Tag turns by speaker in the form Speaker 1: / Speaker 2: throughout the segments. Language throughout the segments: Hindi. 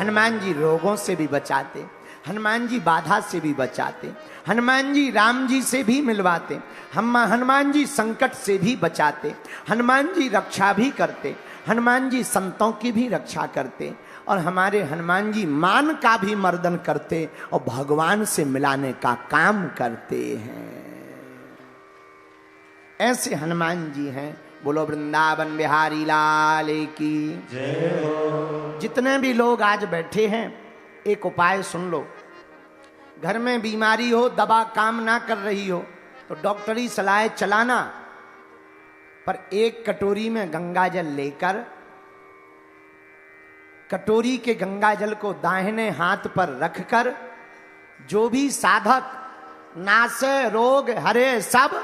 Speaker 1: हनुमान जी रोगों से भी बचाते, हनुमान जी बाधा से भी बचाते, हनुमान जी राम जी से भी मिलवाते, हनुमान जी संकट से भी बचाते, हनुमान जी रक्षा भी करते, हनुमान जी संतों की भी रक्षा करते, और हमारे हनुमान जी मान का भी मर्दन करते और भगवान से मिलाने का काम करते हैं। ऐसे हनुमान जी हैं। बोलो वृंदावन बिहारी लाल की जय हो। जितने भी लोग आज बैठे हैं, एक उपाय सुन लो। घर में बीमारी हो, दवा काम ना कर रही हो तो डॉक्टरी सलाह चलाना, पर एक कटोरी में गंगा जल लेकर कटोरी के गंगा जल को दाहिने हाथ पर रखकर जो भी साधक नासे रोग हरे सब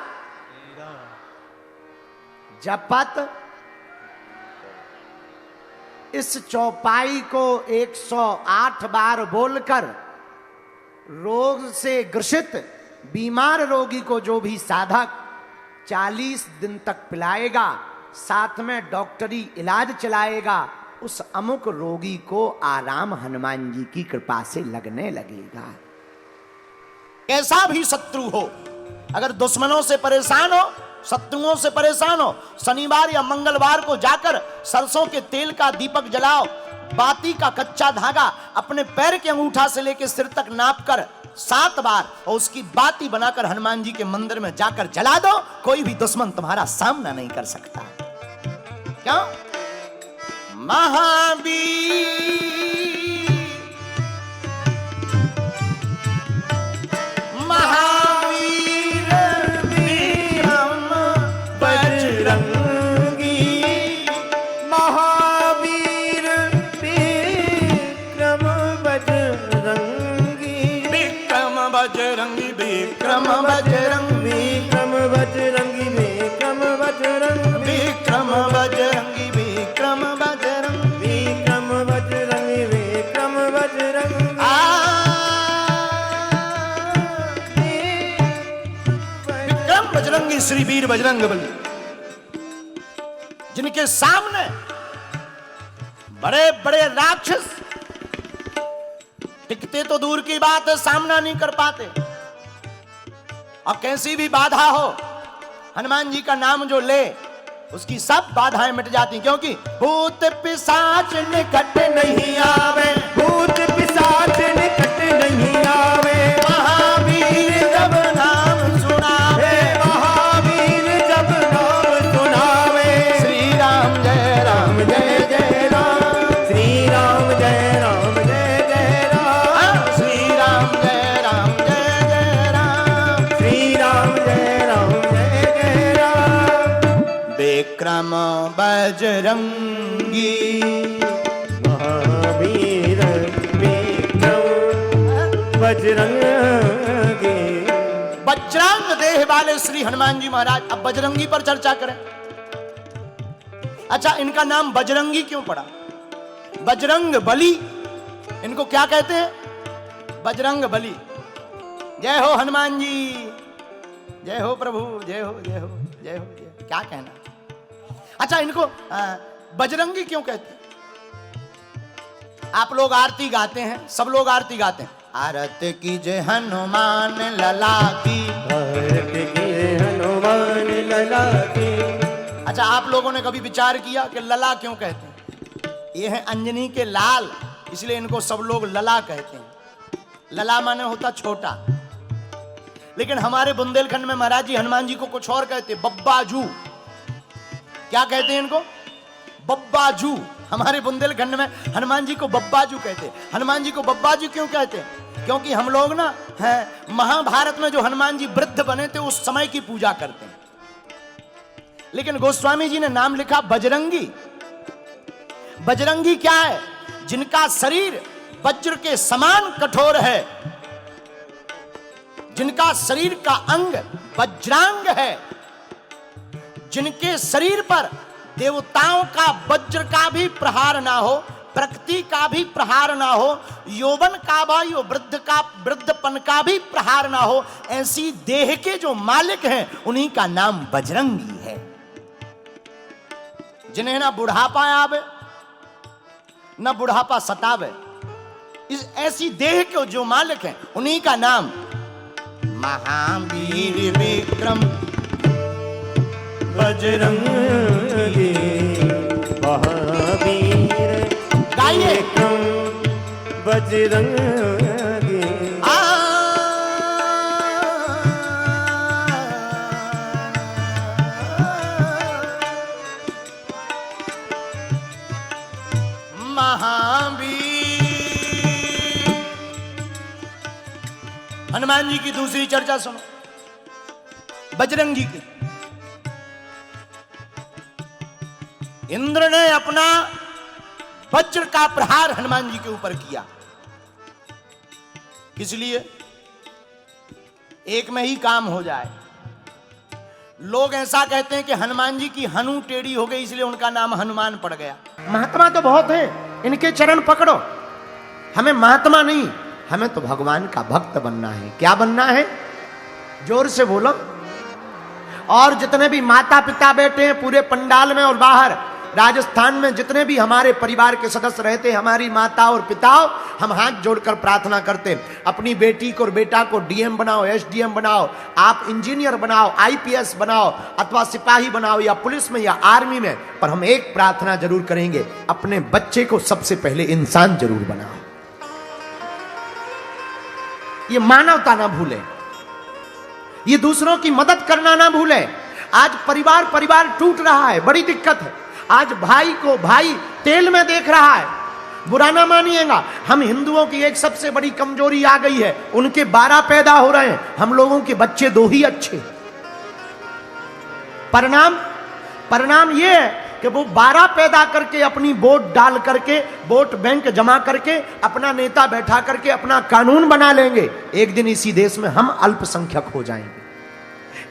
Speaker 1: जपत, इस चौपाई को 108 बार बोलकर रोग से ग्रसित बीमार रोगी को जो भी साधक 40 दिन तक पिलाएगा, साथ में डॉक्टरी इलाज चलाएगा, उस अमुक रोगी को आराम हनुमान जी की कृपा से लगने लगेगा। कैसा भी शत्रु हो, अगर दुश्मनों से परेशान हो, शत्रुओं से परेशान हो, शनिवार या मंगलवार को जाकर सरसों के तेल का दीपक जलाओ, बाती का कच्चा धागा अपने पैर के अंगूठा से लेकर सिर तक नापकर 7 बार और उसकी बाती बनाकर हनुमान जी के मंदिर में जाकर जला दो, कोई भी दुश्मन तुम्हारा सामना नहीं कर सकता। क्यों? महावीर महावीर विक्रम बजरंगी, महावीर विक्रम बजरंगी, विक्रम बजरंगी, विक्रम बजरंगी, विक्रम बजरंगी, विक्रम बजरंगी, विक्रम बजरंगी, विक्रम बजरंगी, विक्रम बजरंगी, विक्रम बजरंगी। विक्रम बजरंगी श्री वीर बजरंग बली, जिनके सामने बड़े बड़े राक्षस टिकते तो दूर की बात है, सामना नहीं कर पाते। और कैसी भी बाधा हो, हनुमान जी का नाम जो ले उसकी सब बाधाएं मिट जाती, क्योंकि भूत पिशाच निकट नहीं आवे, भूत पिशाच निकट नहीं आवे, महावीर जब नाम सुनावे, महावीर जब नाम सुनावे, श्री राम जय राम जय जय राम, श्री राम जय राम जय जय राम, श्री राम जय राम जय जय राम, श्री राम जय राम जय जय राम। विक्रम बजरंगी महावीर विक्रम बजरंगी। बजरंग देह वाले श्री हनुमान जी महाराज। अब बजरंगी पर चर्चा करें। अच्छा, इनका नाम बजरंगी क्यों पड़ा? बजरंग बली, इनको क्या कहते हैं? बजरंग बली। जय हो हनुमान जी, जय हो प्रभु, जय हो जय हो जय हो, जय हो। क्या कहना। अच्छा, इनको बजरंगी क्यों कहते हैं? आप लोग आरती गाते हैं, सब लोग आरती गाते हैं। आरती कीजिए हनुमान लला की, आरती कीजिए हनुमान लला की। अच्छा, आप लोगों ने कभी विचार किया कि लला क्यों कहते हैं? ये है अंजनी के लाल, इसलिए इनको सब लोग लला कहते हैं। लला माने होता छोटा, लेकिन हमारे बुंदेलखंड में महाराज जी हनुमान जी को कुछ और कहते, बब्बाजू। क्या कहते हैं इनको? बब्बाजू। हमारे बुंदेलखंड में हनुमान जी को बब्बाजू कहते हैं। हनुमान जी को बब्बाजू क्यों कहते हैं? क्योंकि हम लोग ना है महाभारत में जो हनुमान जी वृद्ध बने थे उस समय की पूजा करते हैं, लेकिन गोस्वामी जी ने नाम लिखा बजरंगी। बजरंगी क्या है? जिनका शरीर वज्र के समान कठोर है, जिनका शरीर का अंग वज्रांग है, जिनके शरीर पर देवताओं का वज्र का भी प्रहार ना हो, प्रकृति का भी प्रहार ना हो, यौवन का भी, वृद्धपन का भी प्रहार ना हो, ऐसी देह के जो मालिक हैं उन्हीं का नाम बजरंगी है। जिन्हें ना बुढ़ापा आवे, ना बुढ़ापा सतावे, इस ऐसी देह के जो मालिक हैं उन्हीं का नाम महावीर विक्रम
Speaker 2: बजरंगी महावीर
Speaker 1: गाइए
Speaker 2: विक्रम बजरंगी।
Speaker 1: महावीर। हनुमान जी की दूसरी चर्चा सुनो, बजरंगी की। इंद्र ने अपना वज्र का प्रहार हनुमान जी के ऊपर किया, किस लिए? एक में ही काम हो जाए। लोग ऐसा कहते हैं कि हनुमान जी की हनु टेढ़ी हो गई इसलिए उनका नाम हनुमान पड़ गया। महात्मा तो बहुत है, इनके चरण पकड़ो। हमें महात्मा नहीं, हमें तो भगवान का भक्त बनना है। क्या बनना है? जोर से बोलो। और जितने भी माता पिता बैठे हैं पूरे पंडाल में और बाहर, राजस्थान में जितने भी हमारे परिवार के सदस्य रहते हैं, हमारी माता और पिता, हम हाथ जोड़कर प्रार्थना करते हैं, अपनी बेटी को और बेटा को डीएम बनाओ, एसडीएम बनाओ, आप इंजीनियर बनाओ, आईपीएस बनाओ, अथवा सिपाही बनाओ, या पुलिस में या आर्मी में। पर हम एक प्रार्थना जरूर करेंगे, अपने बच्चे को सबसे पहले इंसान जरूर बनाओ। ये मानवता ना भूले, ये दूसरों की मदद करना ना भूले। आज परिवार टूट रहा है, बड़ी दिक्कत है। आज भाई को भाई तेल में देख रहा है। बुरा ना मानिएगा, हम हिंदुओं की एक सबसे बड़ी कमजोरी आ गई है, उनके 12 पैदा हो रहे हैं, हम लोगों के बच्चे 2 ही अच्छे। परिणाम ये है कि वो 12 पैदा करके अपनी वोट डाल करके, वोट बैंक जमा करके, अपना नेता बैठा करके अपना कानून बना लेंगे। एक दिन इसी देश में हम अल्पसंख्यक हो जाएंगे।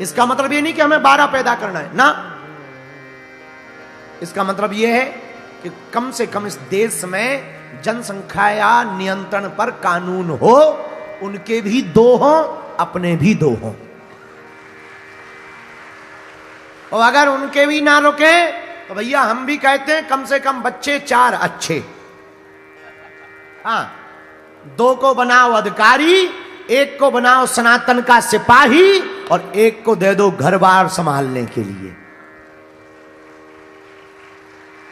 Speaker 1: इसका मतलब ये नहीं कि हमें 12 पैदा करना है ना, इसका मतलब यह है कि कम से कम इस देश में जनसंख्या नियंत्रण पर कानून हो, उनके भी 2 हों, अपने भी 2 हों। और अगर उनके भी ना रुके तो भैया हम भी कहते हैं कम से कम बच्चे 4 अच्छे। हाँ, 2 को बनाओ अधिकारी, 1 को बनाओ सनातन का सिपाही, और 1 को दे दो घर बार संभालने के लिए।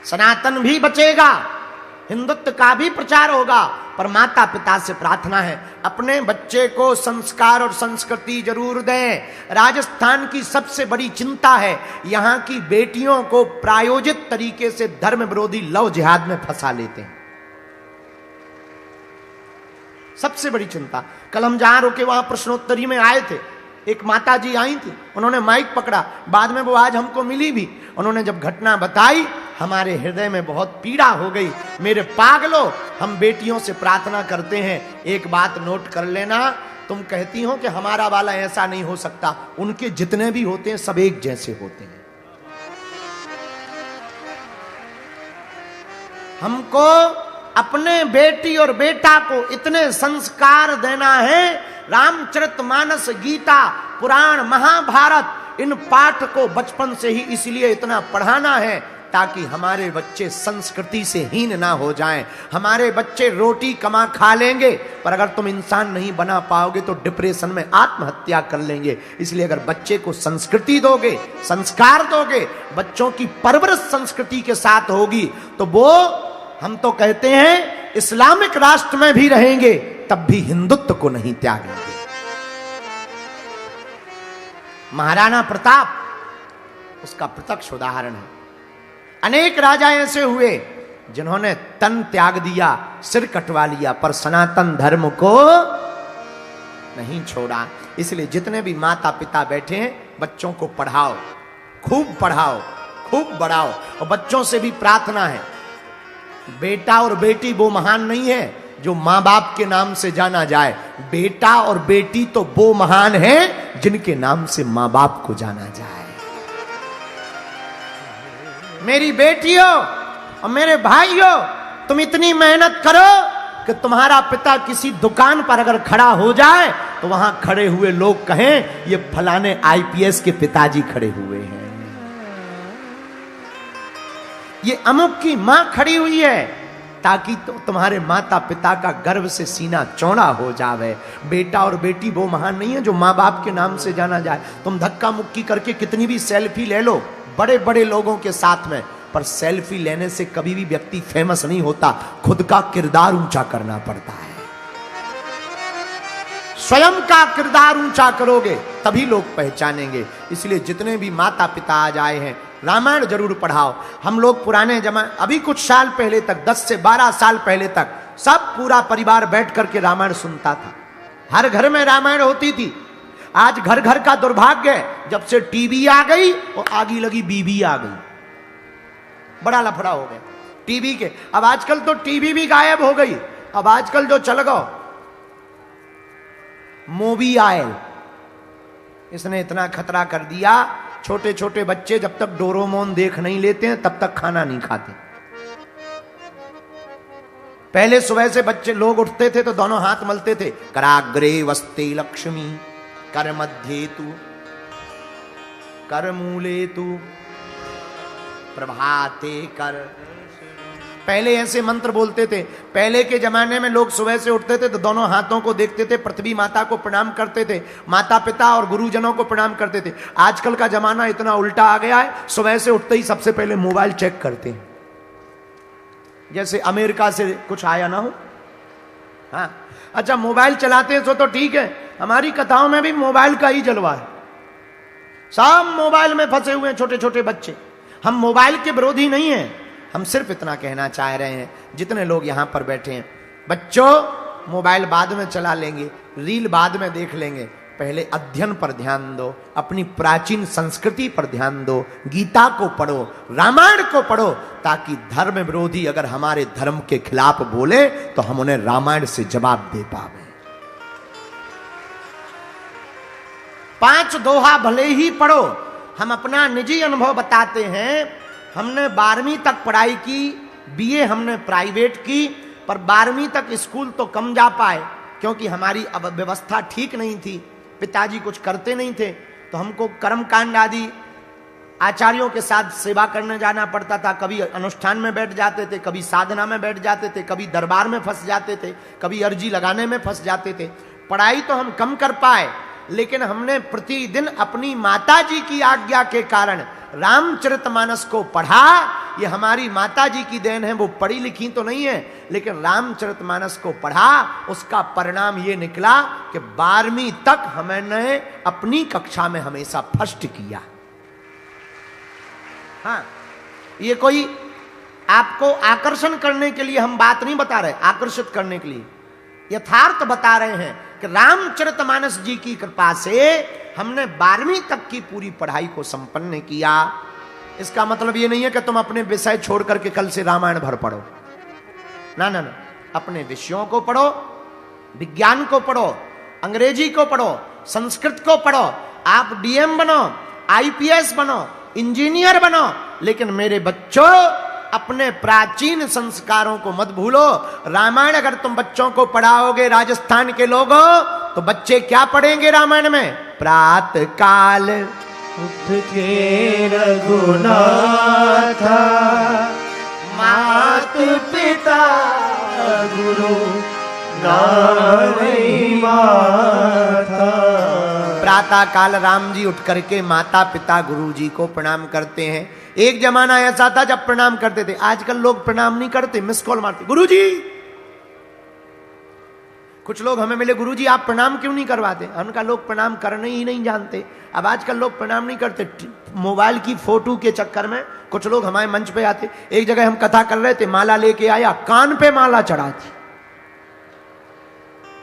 Speaker 1: सनातन भी बचेगा, हिंदुत्व का भी प्रचार होगा। पर माता पिता से प्रार्थना है, अपने बच्चे को संस्कार और संस्कृति जरूर दें। राजस्थान की सबसे बड़ी चिंता है, यहां की बेटियों को प्रायोजित तरीके से धर्म विरोधी लव जिहाद में फंसा लेते हैं। सबसे बड़ी चिंता। कल हम जहां रुके वहां प्रश्नोत्तरी में आए थे, एक माता जी आई थी, उन्होंने माइक पकड़ा, बाद में वो आज हमको मिली भी। उन्होंने जब घटना बताई, हमारे हृदय में बहुत पीड़ा हो गई। मेरे पागलों, हम बेटियों से प्रार्थना करते हैं, एक बात नोट कर लेना, तुम कहती हो कि हमारा वाला ऐसा नहीं हो सकता, उनके जितने भी होते हैं सब एक जैसे होते हैं। हमको अपने बेटी और बेटा को इतने संस्कार देना है, रामचरितमानस, गीता, पुराण, महाभारत, इन पाठ को बचपन से ही इसलिए इतना पढ़ाना है ताकि हमारे बच्चे संस्कृति से हीन ना हो जाएं। हमारे बच्चे रोटी कमा खा लेंगे, पर अगर तुम इंसान नहीं बना पाओगे तो डिप्रेशन में आत्महत्या कर लेंगे। इसलिए अगर बच्चे को संस्कृति दोगे, संस्कार दोगे, बच्चों की परवरिश संस्कृति के साथ होगी, तो वो, हम तो कहते हैं, इस्लामिक राष्ट्र में भी रहेंगे तब भी हिंदुत्व को नहीं त्यागेंगे। महाराणा प्रताप उसका प्रत्यक्ष उदाहरण है। अनेक राजा ऐसे हुए जिन्होंने तन त्याग दिया, सिर कटवा लिया, पर सनातन धर्म को नहीं छोड़ा। इसलिए जितने भी माता पिता बैठे हैं, बच्चों को पढ़ाओ, खूब पढ़ाओ, खूब बढ़ाओ। और बच्चों से भी प्रार्थना है, बेटा और बेटी वो महान नहीं है जो मां बाप के नाम से जाना जाए। बेटा और बेटी तो वो महान है जिनके नाम से मां बाप को जाना जाए। मेरी बेटियों और मेरे भाइयों, तुम इतनी मेहनत करो कि तुम्हारा पिता किसी दुकान पर अगर खड़ा हो जाए तो वहां खड़े हुए लोग कहें ये फलाने आईपीएस के पिताजी खड़े हुए हैं, ये अमुक की मां खड़ी हुई है। ताकि तो तुम्हारे माता पिता का गर्व से सीना चौड़ा हो जावे। बेटा और बेटी वो महान नहीं है जो माँ बाप के नाम से जाना जाए। तुम धक्का मुक्की करके कितनी भी सेल्फी ले लो बड़े बड़े लोगों के साथ में, पर सेल्फी लेने से कभी भी व्यक्ति फेमस नहीं होता, खुद का किरदार ऊंचा करना पड़ता है। स्वयं का किरदार ऊंचा करोगे तभी लोग पहचानेंगे। इसलिए जितने भी माता पिता आज आए हैं, रामायण जरूर पढ़ाओ। हम लोग पुराने जमाने, अभी कुछ साल पहले तक, 10 से 12 साल पहले तक सब पूरा परिवार बैठ करके रामायण सुनता था। हर घर में रामायण होती थी। आज घर घर का दुर्भाग्य है, जब से टीवी आ गई और आगी लगी बीबी आ गई, बड़ा लफड़ा हो गया टीवी के। अब आजकल तो टीवी भी गायब हो गई। अब आजकल जो चल गो मोबाइल, इसने इतना खतरा कर दिया। छोटे छोटे बच्चे जब तक डोरेमोन देख नहीं लेते हैं तब तक खाना नहीं खाते। पहले सुबह से बच्चे लोग उठते थे तो दोनों हाथ मलते थे, कराग्रे वस्ते लक्ष्मी कर मध्ये तू कर मूले तू प्रभाते कर। पहले ऐसे मंत्र बोलते थे। पहले के जमाने में लोग सुबह से उठते थे तो दोनों हाथों को देखते थे, पृथ्वी माता को प्रणाम करते थे, माता पिता और गुरुजनों को प्रणाम करते थे। आजकल का जमाना इतना उल्टा आ गया है, सुबह से उठते ही सबसे पहले मोबाइल चेक करते हैं, जैसे अमेरिका से कुछ आया ना हो। हाँ अच्छा, मोबाइल चलाते हैं तो ठीक है, हमारी कथाओं में भी मोबाइल का ही जलवा है। सब मोबाइल में फंसे हुए हैं छोटे छोटे बच्चे। हम मोबाइल के विरोधी नहीं हैं, हम सिर्फ इतना कहना चाह रहे हैं, जितने लोग यहां पर बैठे हैं, बच्चों मोबाइल बाद में चला लेंगे, रील बाद में देख लेंगे, पहले अध्ययन पर ध्यान दो, अपनी प्राचीन संस्कृति पर ध्यान दो, गीता को पढ़ो, रामायण को पढ़ो, ताकि धर्म विरोधी अगर हमारे धर्म के खिलाफ बोले तो हम उन्हें रामायण से जवाब दे पावे। 5 दोहा भले ही पढ़ो। हम अपना निजी अनुभव बताते हैं। हमने 12वीं तक पढ़ाई की, बीए हमने प्राइवेट की, पर 12वीं तक स्कूल तो कम जा पाए क्योंकि हमारी अब व्यवस्था ठीक नहीं थी। पिताजी कुछ करते नहीं थे तो हमको कर्मकांड आदि आचार्यों के साथ सेवा करने जाना पड़ता था। कभी अनुष्ठान में बैठ जाते थे, कभी साधना में बैठ जाते थे, कभी दरबार में फंस जाते थे, कभी अर्जी लगाने में फंस जाते थे। पढ़ाई तो हम कम कर पाए, लेकिन हमने प्रतिदिन अपनी माता जी की आज्ञा के कारण रामचरितमानस को पढ़ा। ये हमारी माता जी की देन है, वो पढ़ी लिखी तो नहीं है, लेकिन रामचरितमानस को पढ़ा। उसका परिणाम ये निकला कि 12वीं तक हमने अपनी कक्षा में हमेशा फर्स्ट किया। हाँ, ये कोई आपको आकर्षण करने के लिए हम बात नहीं बता रहे, आकर्षित करने के लिए यथार्थ बता रहे हैं कि रामचरितमानस जी की कृपा से हमने 12वीं तक की पूरी पढ़ाई को संपन्न किया। इसका मतलब ये नहीं है कि तुम अपने विषय छोड़ करके कल से रामायण भर पढ़ो, ना ना ना, अपने विषयों को पढ़ो, विज्ञान को पढ़ो, अंग्रेजी को पढ़ो, संस्कृत को पढ़ो। आप डीएम बनो, आईपीएस बनो, इंजीनियर बनो, लेकिन मेरे बच्चों अपने प्राचीन संस्कारों को मत भूलो। रामायण अगर तुम बच्चों को पढ़ाओगे राजस्थान के लोगों, तो बच्चे क्या पढ़ेंगे रामायण में? प्रातः काल
Speaker 2: उठ के रघुनाथ मात पिता गुरु नारई माता।
Speaker 1: प्रातः काल राम जी उठ करके माता पिता गुरु जी को प्रणाम करते हैं। एक जमाना ऐसा था जब प्रणाम करते थे, आजकल लोग प्रणाम नहीं करते, मिस कॉल मारते, गुरु जी। कुछ लोग हमें मिले, गुरु जी आप प्रणाम क्यों नहीं करवाते? उनका लोग प्रणाम करने ही नहीं जानते। अब आजकल लोग प्रणाम नहीं करते, मोबाइल की फोटो के चक्कर में कुछ लोग हमारे मंच पे आते। एक जगह हम कथा कर रहे थे, माला लेके आया, कान पे माला चढ़ा थी,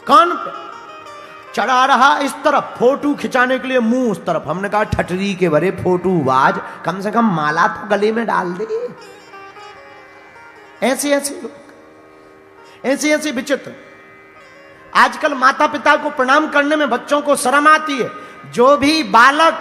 Speaker 1: कान पे चढ़ा रहा इस तरफ, फोटो खिंचाने के लिए मुंह उस तरफ। हमने कहा ठटरी के भरे फोटो बाज, कम से कम माला तो गले में डाल दे। ऐसे ऐसे लोग, ऐसे ऐसे विचित्र। आजकल माता पिता को प्रणाम करने में बच्चों को शर्म आती है। जो भी बालक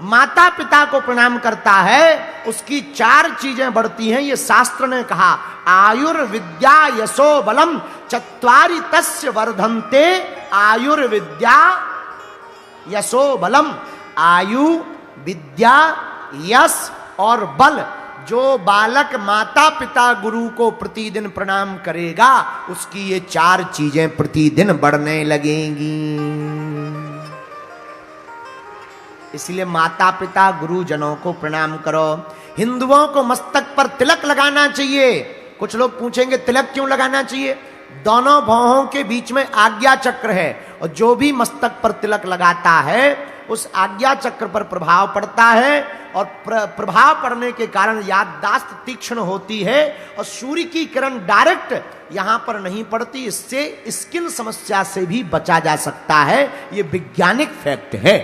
Speaker 1: माता पिता को प्रणाम करता है उसकी 4 चीजें बढ़ती हैं, ये शास्त्र ने कहा। आयुर्विद्या यशो बलम चत्वारि तस्य वर्धन्ते। आयुर्विद्या यशो बलम, आयु, विद्या, यश और बल, जो बालक माता पिता गुरु को प्रतिदिन प्रणाम करेगा उसकी ये 4 चीजें प्रतिदिन बढ़ने लगेंगी। इसलिए माता पिता गुरुजनों को प्रणाम करो। हिंदुओं को मस्तक पर तिलक लगाना चाहिए। कुछ लोग पूछेंगे तिलक क्यों लगाना चाहिए? दोनों भौहों के बीच में आज्ञा चक्र है और जो भी मस्तक पर तिलक लगाता है उस आज्ञा चक्र पर प्रभाव पड़ता है और प्रभाव पड़ने के कारण याददाश्त तीक्ष्ण होती है और सूर्य की किरण डायरेक्ट यहां पर नहीं पड़ती। इससे स्किन समस्या से भी बचा जा सकता है। यह वैज्ञानिक फैक्ट है।